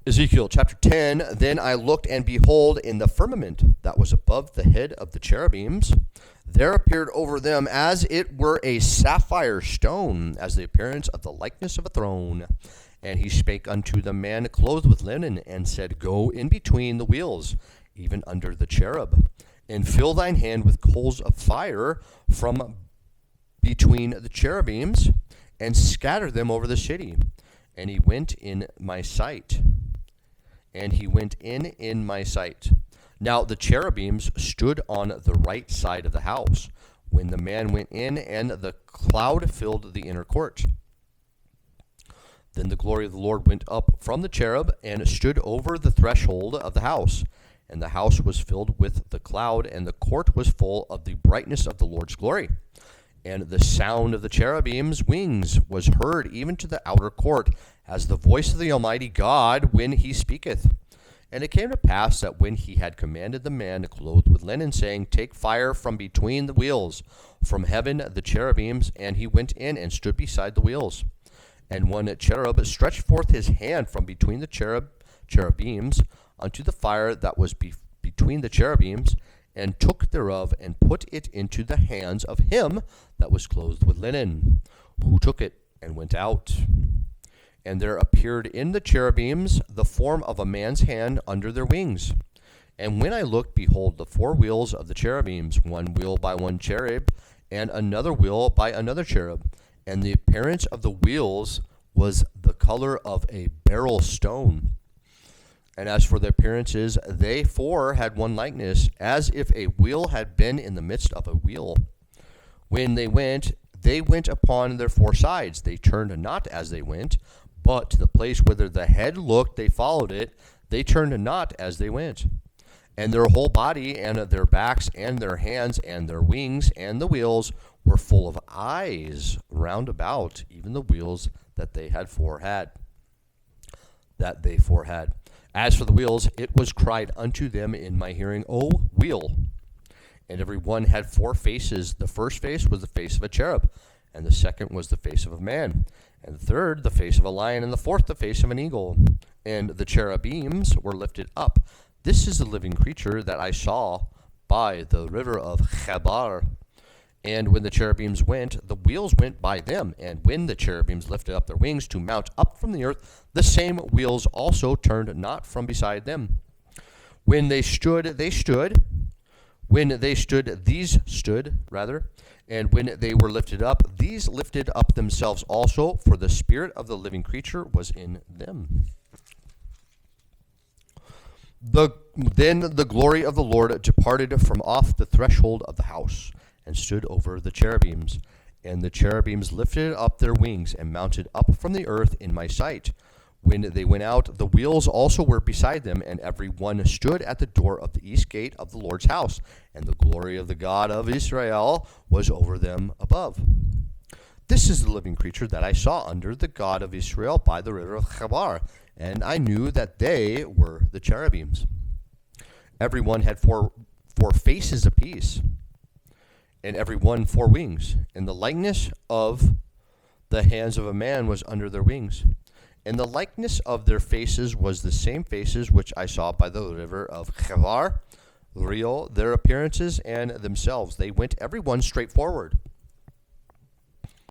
Ezekiel chapter 10, Then I looked, and behold, in the firmament that was above the head of the cherubims, there appeared over them as it were a sapphire stone, as the appearance of the likeness of a throne. And he spake unto the man clothed with linen, and said, Go in between the wheels, even under the cherub, and fill thine hand with coals of fire from between the cherubims, and scatter them over the city. And he went in my sight. In my sight. Now the cherubims stood on the right side of the house, when the man went in, and the cloud filled the inner court. Then the glory of the Lord went up from the cherub, and stood over the threshold of the house. And the house was filled with the cloud, and the court was full of the brightness of the Lord's glory. And the sound of the cherubim's wings was heard even to the outer court, as the voice of the Almighty God when he speaketh. And it came to pass that when he had commanded the man clothed with linen, saying, Take fire from between the wheels, from heaven the cherubims, and he went in and stood beside the wheels. And one cherub stretched forth his hand from between the cherubims unto the fire that was between the cherubims, and took thereof, and put it into the hands of him that was clothed with linen, who took it and went out. And there appeared in the cherubims the form of a man's hand under their wings. And when I looked, behold, the four wheels of the cherubims, one wheel by one cherub, and another wheel by another cherub. And the appearance of the wheels was the color of a beryl stone. And as for their appearances, they four had one likeness, as if a wheel had been in the midst of a wheel. When they went upon their four sides. They turned not as they went, but to the place whither the head looked, they followed it. They turned not as they went. And their whole body, and their backs, and their hands, and their wings, and the wheels were full of eyes round about, even the wheels that they four had. As for the wheels, it was cried unto them in my hearing, O wheel. And every one had four faces. The first face was the face of a cherub, and the second was the face of a man, and the third the face of a lion, and the fourth the face of an eagle. And the cherubims were lifted up. This is the living creature that I saw by the river of Chebar. And when the cherubims went, the wheels went by them. And when the cherubims lifted up their wings to mount up from the earth, the same wheels also turned not from beside them. When they stood, these stood. And when they were lifted up, these lifted up themselves also, for the spirit of the living creature was in them. Then the glory of the Lord departed from off the threshold of the house, and stood over the cherubims. And the cherubims lifted up their wings, and mounted up from the earth in my sight. When they went out, the wheels also were beside them, and every one stood at the door of the east gate of the Lord's house. And the glory of the God of Israel was over them above. This is the living creature that I saw under the God of Israel by the river of Chebar, and I knew that they were the cherubims. Every one had four faces apiece, and every one four wings, and the likeness of the hands of a man was under their wings. And the likeness of their faces was the same faces which I saw by the river of Chebar, their appearances and themselves. They went every one straight forward.